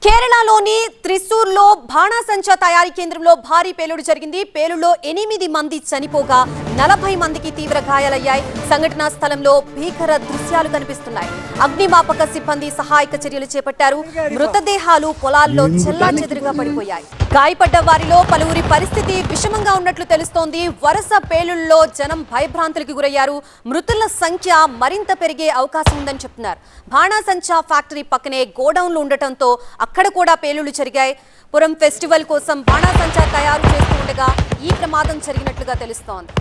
కేరళలోని త్రిశూర్లో బాణాసంచా తయారీ కేంద్రంలో భారీ పేలుడు జరిగింది. పేలుడులో 8 మంది చనిపోగా 40 మందికి తీవ్ర గాయాలయ్యాయి. సంఘటనా స్థలంలో భీకర దృశ్యాలు కనిపిస్తున్నాయి. అగ్నిమాపక సిబ్బంది సహాయక చర్యలు చేపట్టారు. మృతదేహాలు పొలాల్లో చెల్లాచెదురుగా పడిపోయాయి. గాయపడ్డ వారిలో పలువురి పరిస్థితి విషమంగా ఉన్నట్లు తెలుస్తోంది. వరుస పేలుళ్లలో జనం భయభ్రాంతులకు గురయ్యారు. మృతుల సంఖ్య మరింత పెరిగే అవకాశం ఉందని చెప్తున్నారు. బాణాసంచా ఫ్యాక్టరీ పక్కనే గోడౌన్లు ఉండటంతో అక్కడ కూడా పేలుళ్లు జరిగాయి. పురం ఫెస్టివల్ కోసం బాణాసంచా తయారు చేస్తూ ఉండగా ఈ ప్రమాదం జరిగినట్లుగా తెలుస్తోంది.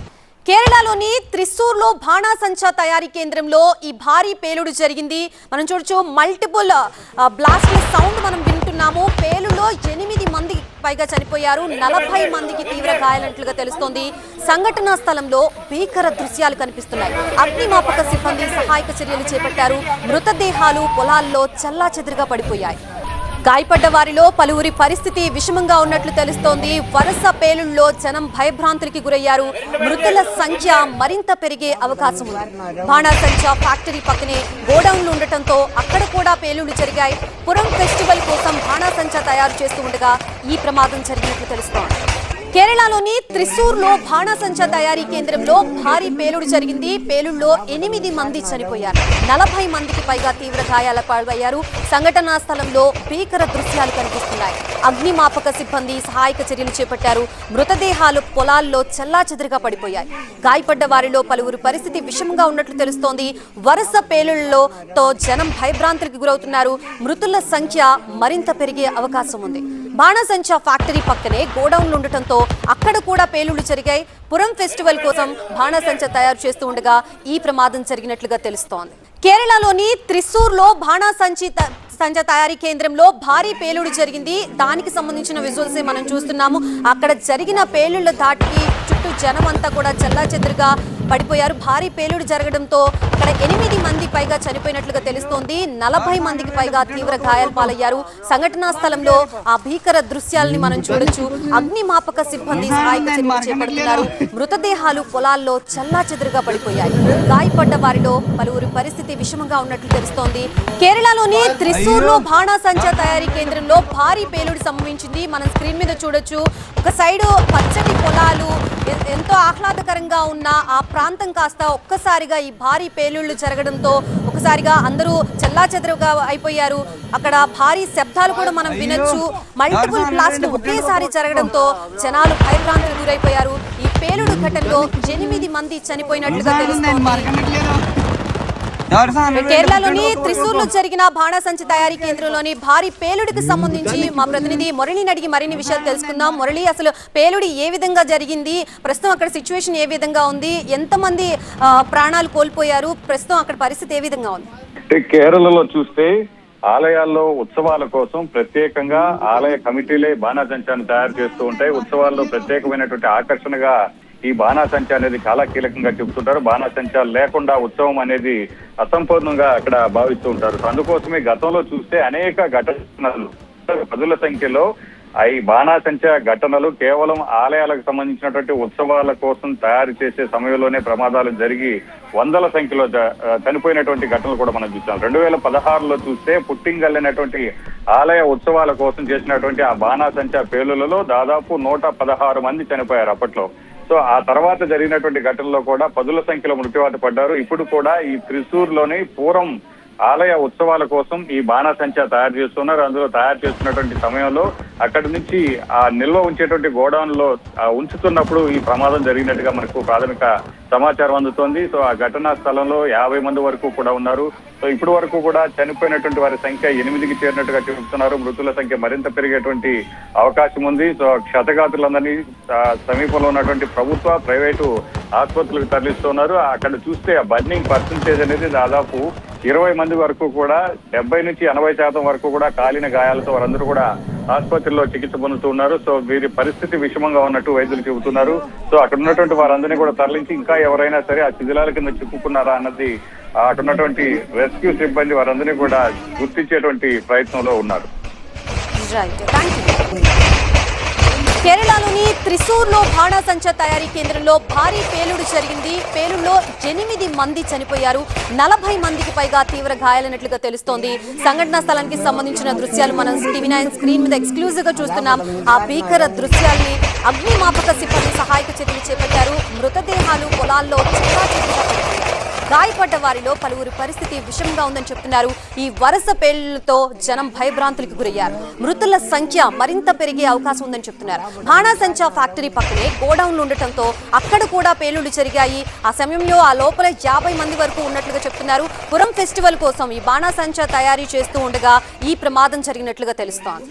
కేరళలోని త్రిశూర్లో బాణాసంచా తయారీ కేంద్రంలో ఈ భారీ పేలుడు జరిగింది. మనం చూడొచ్చు, మల్టిపుల్ బ్లాస్ట్ల సౌండ్ మనం వింటున్నాము. పేలుడులో 8 మంది పైగా చనిపోయారు. 40 మందికి తీవ్ర గాయాలైనట్లుగా తెలుస్తోంది. సంఘటనా స్థలంలో భీకర దృశ్యాలు కనిపిస్తున్నాయి. అగ్నిమాపక సిబ్బంది సహాయక చర్యలు చేపట్టారు. మృతదేహాలు పొలాల్లో చెల్లాచెదురుగా పడిపోయాయి. గాయపడ్డ వారిలో పలువురి పరిస్థితి విషమంగా ఉన్నట్లు తెలుస్తోంది. వరుస పేలుళ్లలో జనం భయభ్రాంతులకి గురయ్యారు. మృతుల సంఖ్య మరింత పెరిగే అవకాశం ఉంది. బాణాసంచా ఫ్యాక్టరీ పక్కనే గోడౌన్లు ఉండటంతో అక్కడ కూడా పేలుళ్లు జరిగాయి. పురం ఫెస్టివల్ కోసం బాణాసంచా తయారు చేస్తూ ఉండగా ఈ ప్రమాదం జరిగినట్లు తెలుస్తోంది. కేరళలోని త్రిశూర్లో బాణాసంచా తయారీ కేంద్రంలో భారీ పేలుడు జరిగింది. పేలుడులో 8 మంది చనిపోయారు. 40 మందికి పైగా తీవ్ర గాయాల పాల్గొయ్యారు. సంఘటనా స్థలంలో భీకర దృశ్యాలు కనిపిస్తున్నాయి. అగ్నిమాపక సిబ్బంది సహాయక చర్యలు చేపట్టారు. మృతదేహాలు పొలాల్లో చెల్లాచెదురుగా పడిపోయాయి. గాయపడ్డ వారిలో పలువురు పరిస్థితి విషమంగా ఉన్నట్లు తెలుస్తోంది. వరుస పేలుళ్లతో జనం భయభ్రాంతులకు గురవుతున్నారు. మృతుల సంఖ్య మరింత పెరిగే అవకాశం ఉంది. బాణాసంచా ఫ్యాక్టరీ పక్కనే గోడౌన్లు ఉండటంతో అక్కడ కూడా పేలుళ్లు జరిగాయి. పురం ఫెస్టివల్ కోసం బాణాసంచా తయారు చేస్తూ ఉండగా ఈ ప్రమాదం జరిగినట్లుగా తెలుస్తోంది. కేరళలోని త్రిశూర్లో బాణాసంచా తయారీ కేంద్రంలో భారీ పేలుడు జరిగింది. దానికి సంబంధించిన విజువల్స్ మనం చూస్తున్నాము. అక్కడ జరిగిన పేలుళ్ల ధాటికి చుట్టూ జనం అంతా కూడా చెల్లాచెదురుగా పడిపోయారు. భారీ పేలుడు జరగడంతో అక్కడ 8 మంది పైగా చనిపోయినట్లుగా తెలుస్తోంది. 40 మందికి పైగా తీవ్ర గాయాల పాలయ్యారు. సంఘటనా స్థలంలో ఆ భీకర దృశ్యాలని మనం చూడొచ్చు. అగ్నిమాపక సిబ్బంది సహాయక చర్యలు చేపడుతున్నారు. మృతదేహాలు పొలాల్లో చెల్లాచెదురుగా పడిపోయాయి. గాయపడ్డ వారిలో పలువురి పరిస్థితి విషమంగా ఉన్నట్లు తెలుస్తోంది. కేరళలోని త్రిశూర్లో బాణాసంచా తయారీ కేంద్రంలో భారీ పేలుడు సంభవించింది. మనం స్క్రీన్ మీద చూడొచ్చు. ఒక సైడు పచ్చటి పొలాలు, ఎంతో ఆహ్లాదకరంగా ఉన్న ఆ ప్రాంతం కాస్త ఒక్కసారిగా ఈ భారీ పేలుళ్లు జరగడంతో ఒకసారిగా అందరూ చెల్లాచెదురుగా అయిపోయారు. అక్కడ భారీ శబ్దాలు కూడా మనం వినొచ్చు. మల్టిపుల్ బ్లాస్ట్లు ఒకేసారి జరగడంతో జనాలు భయభ్రాంతులకు గురైపోయారు. ఈ పేలుడు ఘటనలో 8 మంది చనిపోయినట్లుగా తెలుస్తోంది. కేరళలోని త్రిశూర్లో జరిగిన బాణాసంచా తయారీ కేంద్రంలోని భారీ పేలుడికి సంబంధించి మా ప్రతినిధి మురళిని అడిగి మరిన్ని విషయాలు తెలుసుకుందాం. మురళి, అసలు పేలుడు ఏ విధంగా జరిగింది? ప్రస్తుతం అక్కడ సిచ్యువేషన్ ఏ విధంగా ఉంది? ఎంతమంది ప్రాణాలు కోల్పోయారు? ప్రస్తుతం అక్కడ పరిస్థితి ఏ విధంగా ఉంది? కేరళలో చూస్తే ఆలయాల్లో ఉత్సవాల కోసం ప్రత్యేకంగా ఆలయ కమిటీలే బాణాసంచాను తయారు చేస్తూ ఉంటాయి. ఉత్సవాల్లో ప్రత్యేకమైనటువంటి ఆకర్షణగా ఈ బాణాసంచా అనేది చాలా కీలకంగా చెబుతుంటారు. బాణాసంచా లేకుండా ఉత్సవం అనేది అసంపూర్ణంగా అక్కడ భావిస్తూ ఉంటారు. అందుకోసమే గతంలో చూస్తే అనేక ఘటనలు, పదుల సంఖ్యలో ఈ బాణాసంచా ఘటనలు కేవలం ఆలయాలకు సంబంధించినటువంటి ఉత్సవాల కోసం తయారు చేసే సమయంలోనే ప్రమాదాలు జరిగి వందల సంఖ్యలో చనిపోయినటువంటి ఘటనలు కూడా మనం చూసాం. 2016లో చూస్తే పుట్టింగల్ అనేటువంటి ఆలయ ఉత్సవాల కోసం చేసినటువంటి ఆ బాణాసంచా పేలులలో దాదాపు 116 మంది చనిపోయారు అప్పట్లో. సో ఆ తర్వాత జరిగినటువంటి ఘటనలో కూడా పదుల సంఖ్యలో మృత్యువాత పడ్డారు. ఇప్పుడు కూడా ఈ త్రిశూర్లోని పూరం ఆలయ ఉత్సవాల కోసం ఈ బాణాసంచా తయారు చేస్తున్నారు. అందులో తయారు చేస్తున్నటువంటి సమయంలో అక్కడి నుంచి ఆ నిల్వ ఉంచేటువంటి గోడౌన్ లో ఉంచుతున్నప్పుడు ఈ ప్రమాదం జరిగినట్టుగా మనకు ప్రాథమిక సమాచారం అందుతోంది. సో ఆ ఘటనా స్థలంలో 50 మంది వరకు కూడా ఉన్నారు. సో ఇప్పటి వరకు కూడా చనిపోయినటువంటి వారి సంఖ్య 8కి చేరినట్టుగా చెబుతున్నారు. మృతుల సంఖ్య మరింత పెరిగేటువంటి అవకాశం ఉంది. సో క్షతగాతులందరినీ సమీపంలో ఉన్నటువంటి ప్రభుత్వ, ప్రైవేటు ఆసుపత్రులకు తరలిస్తున్నారు. అక్కడ చూస్తే ఆ బర్నింగ్ పర్సెంటేజ్ అనేది దాదాపు 20 మంది వరకు కూడా 70 నుంచి 80% వరకు కూడా కాలిన గాయాలతో వారందరూ కూడా ఆసుపత్రిలో చికిత్స పొందుతున్నారు. సో వీరి పరిస్థితి విషమంగా ఉన్నట్టు వైద్యులు చెబుతున్నారు. సో అక్కడ ఉన్నటువంటి వారందరినీ కూడా తరలించి ఇంకా ఎవరైనా సరే ఆ శిథిలాల కింద చిక్కుకున్నారా అన్నది అక్కడ ఉన్నటువంటి రెస్క్యూ సిబ్బంది వారందరినీ కూడా గుర్తించేటువంటి ప్రయత్నంలో ఉన్నారు. కేరళలోని త్రిశూర్లో బాణాసంచా తయారీ కేంద్రంలో భారీ పేలుడు జరిగింది. పేలుడులో 8 మంది చనిపోయారు. 40 మందికి పైగా తీవ్ర గాయాలైనట్లుగా తెలుస్తోంది. సంఘటనా స్థలానికి సంబంధించిన దృశ్యాలు మనం TV9 స్క్రీన్ మీద ఎక్స్క్లూజివ్ గా చూస్తున్నాం. ఆ భీకర దృశ్యాల్ని అగ్నిమాపక సిబ్బంది సహాయక చర్యలు చేపట్టారు. మృతదేహాలు పొలాల్లో చెత్తాచెత్తుగా పడిపోయాయి. గాయపడ్డ వారిలో పలువురి పరిస్థితి విషమంగా ఉందని చెప్తున్నారు. ఈ వరుస పేలుళ్లతో జనం భయభ్రాంతులకు గురయ్యారు. మృతుల సంఖ్య మరింత పెరిగే అవకాశం ఉందని చెప్తున్నారు. బాణాసంచా ఫ్యాక్టరీ పక్కనే గోడౌన్లు ఉండటంతో అక్కడ కూడా పేలుళ్లు జరిగాయి. ఆ సమయంలో ఆ లోపల 50 మంది వరకు ఉన్నట్లుగా చెప్తున్నారు. పురం ఫెస్టివల్ కోసం ఈ బాణాసంచా తయారీ చేస్తూ ఉండగా ఈ ప్రమాదం జరిగినట్లుగా తెలుస్తోంది.